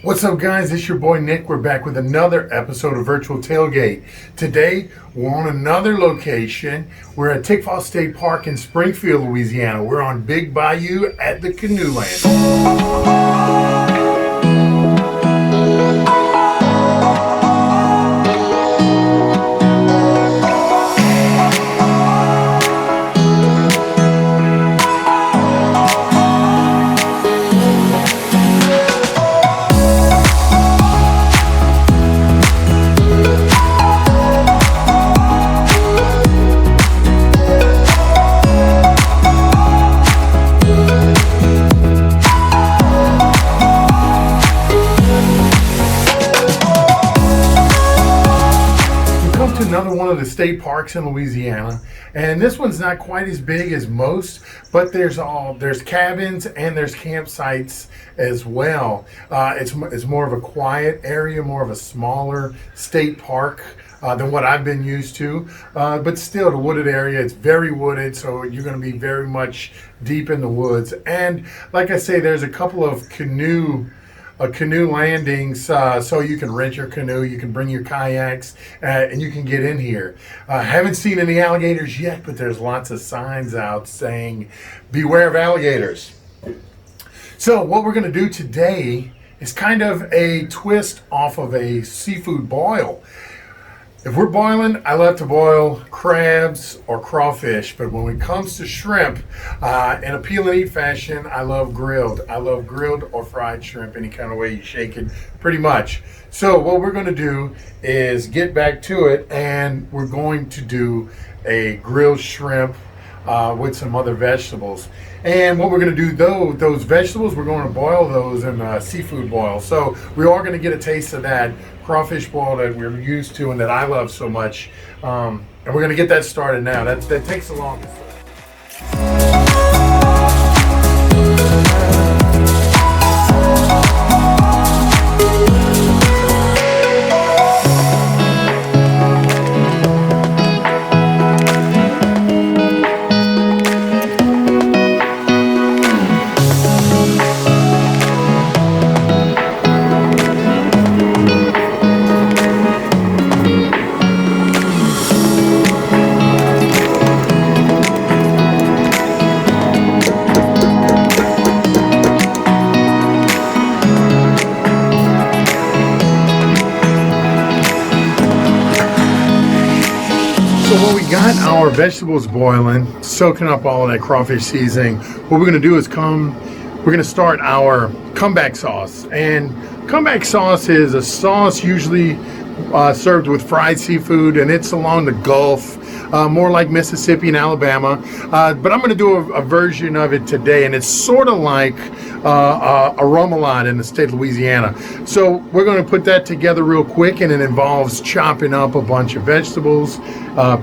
What's up, guys? It's your boy Nick. We're back with another episode of Virtual Tailgate. Today, we're on another location. We're at Tickfaw State Park in Springfield, Louisiana. We're on Big Bayou at the canoe landing. Another one of the state parks in Louisiana, and this one's not quite as big as most, but there's cabins and there's campsites as well. It's more of a quiet area, more of a smaller state park than what I've been used to, but still the wooded area. It's very wooded, so you're going to be very much deep in the woods. And like I say, there's a couple of canoe landings, so you can rent your canoe, you can bring your kayaks, and you can get in here. Haven't seen any alligators yet, but there's lots of signs out saying, beware of alligators. So what we're going to do today is kind of a twist off of a seafood boil. If we're boiling, I love to boil crabs or crawfish, but when it comes to shrimp, in a peel and eat fashion, I love grilled. I love grilled or fried shrimp, any kind of way you shake it, pretty much. So what we're going to do is get back to it, and we're going to do a grilled shrimp with some other vegetables. And what we're going to do, though, those vegetables, we're going to boil those in seafood boil. So we are going to get a taste of that crawfish boil that we're used to and that I love so much. And we're going to get that started now. That takes the longest. When we got our vegetables boiling, soaking up all of that crawfish seasoning, what we're going to do is we're going to start our comeback sauce. And comeback sauce is a sauce usually served with fried seafood, and it's along the Gulf, more like Mississippi and Alabama. But I'm going to do a version of it today, and it's sort of like a remoulade in the state of Louisiana. So we're going to put that together real quick, and it involves chopping up a bunch of vegetables,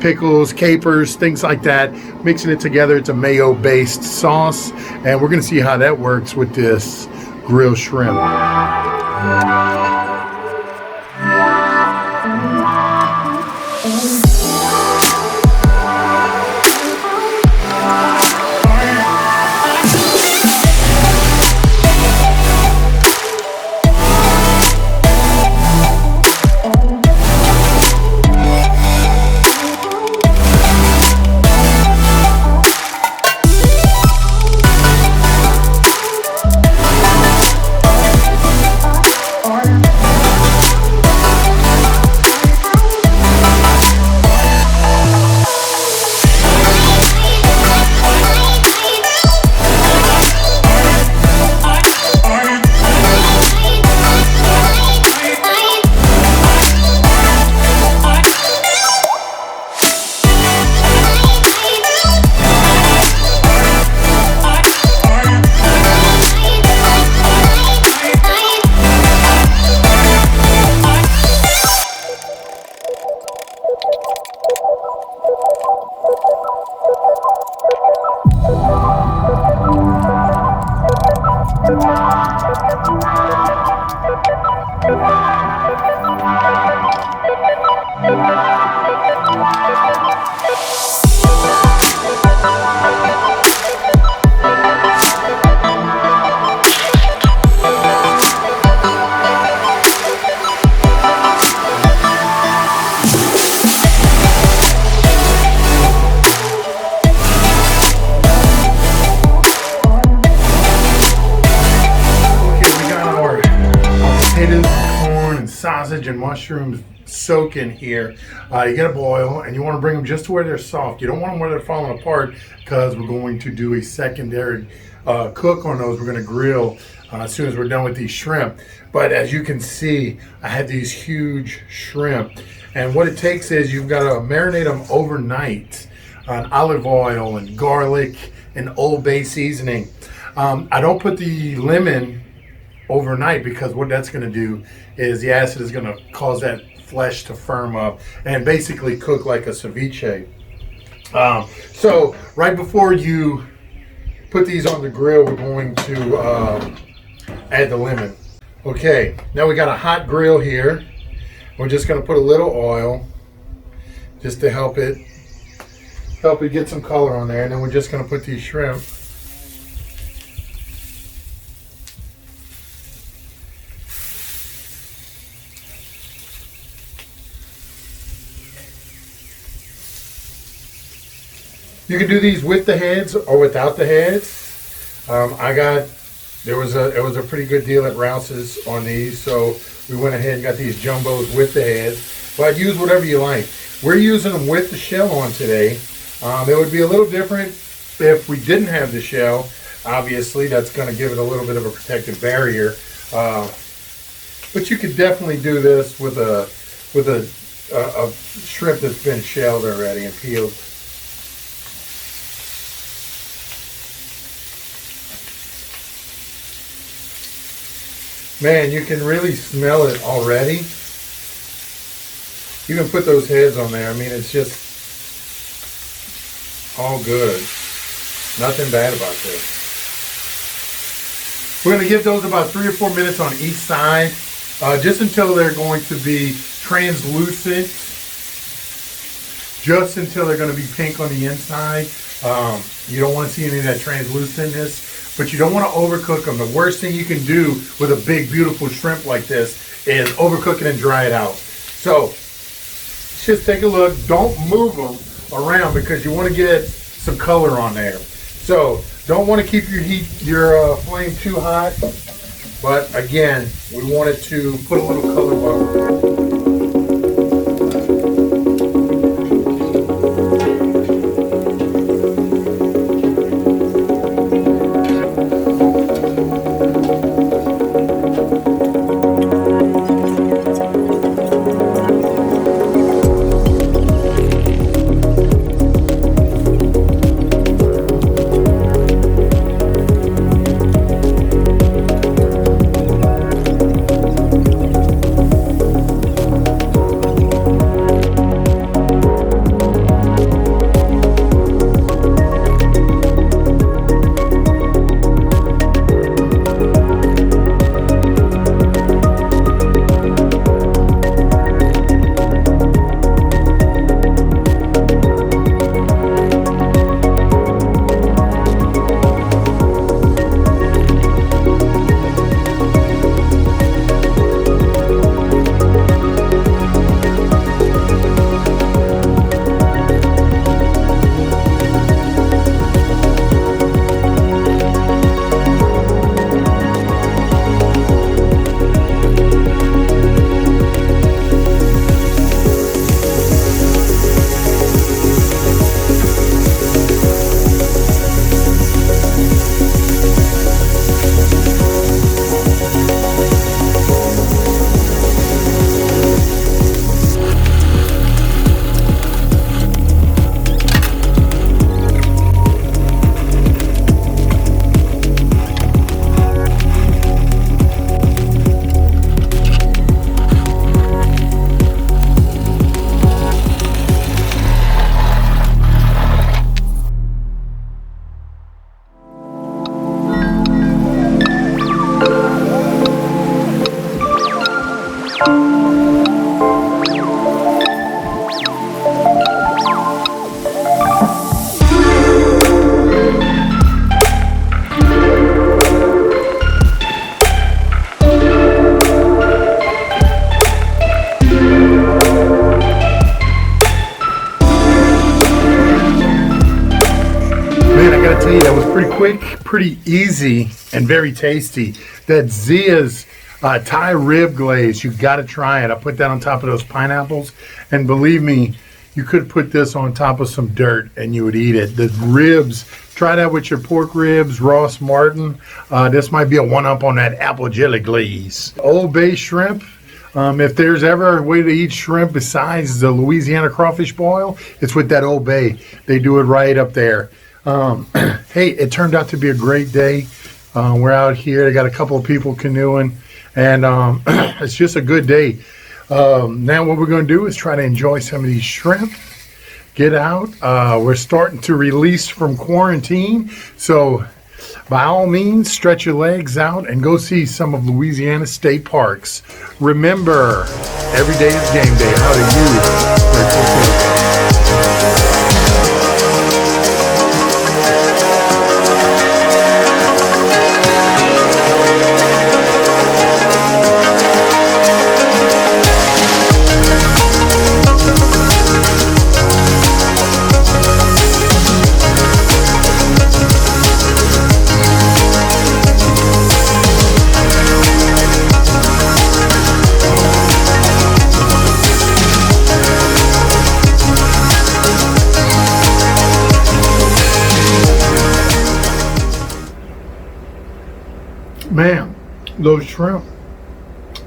pickles, capers, things like that, mixing it together. It's a mayo-based sauce, and we're going to see how that works with this grilled shrimp. sausage and mushrooms soak in here. You get a boil, and you want to bring them just to where they're soft. You don't want them where they're falling apart, because we're going to do a secondary cook on those. We're going to grill as soon as we're done with these shrimp. But as you can see, I had these huge shrimp, and what it takes is you've got to marinate them overnight on olive oil and garlic and Old Bay seasoning. I don't put the lemon overnight, because what that's going to do is the acid is going to cause that flesh to firm up and basically cook like a ceviche. So right before you put these on the grill, we're going to add the lemon. Okay, now we got a hot grill here. We're just going to put a little oil just to help it get some color on there, and then we're just going to put these shrimp. You can do these with the heads or without the heads. It was a pretty good deal at Rouse's on these, so we went ahead and got these jumbos with the heads. But use whatever you like. We're using them with the shell on today. It would be a little different if we didn't have the shell. Obviously, that's going to give it a little bit of a protective barrier. But you could definitely do this with a shrimp that's been shelled already and peeled. Man, you can really smell it already. You can put those heads on there. I mean, it's just all good. Nothing bad about this. We're going to give those about 3 or 4 minutes on each side, just until they're going to be translucent, just until they're going to be pink on the inside. You don't want to see any of that translucentness. But you don't want to overcook them. The worst thing you can do with a big, beautiful shrimp like this is overcook it and dry it out. So, just take a look. Don't move them around, because you want to get some color on there. So, don't want to keep your flame too hot. But again, we want it to put a little color bubble. That was pretty quick, pretty easy, and very tasty. That Zeas Thai Rib Glaze. You got to try it. I put that on top of those pineapples, and believe me, you could put this on top of some dirt and you would eat it. The ribs, try that with your pork ribs, Ross Martin. This might be a one-up on that apple jelly glaze. Old Bay shrimp. If there's ever a way to eat shrimp besides the Louisiana crawfish boil, it's with that Old Bay. They do it right up there. Hey, it turned out to be a great day. We're out here. They got a couple of people canoeing, and it's just a good day. Now what we're going to do is try to enjoy some of these shrimp. Get out. We're starting to release from quarantine, so by all means, stretch your legs out and go see some of Louisiana state parks. Remember, every day is game day. How do you? Man, those shrimp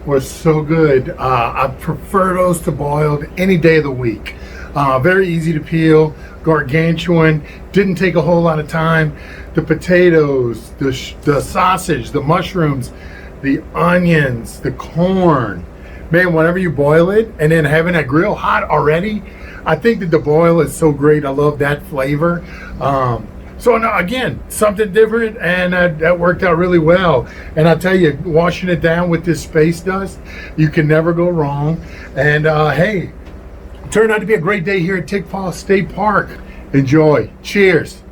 were so good. I prefer those to boiled any day of the week. Very easy to peel, gargantuan, didn't take a whole lot of time. The potatoes, the sausage, the mushrooms, the onions, the corn. Man, whenever you boil it and then having that grill hot already, I think that the boil is so great. I love that flavor. So now, again, something different, and that worked out really well. And I tell you, washing it down with this space dust, you can never go wrong. And hey, it turned out to be a great day here at Tickfaw State Park. Enjoy. Cheers.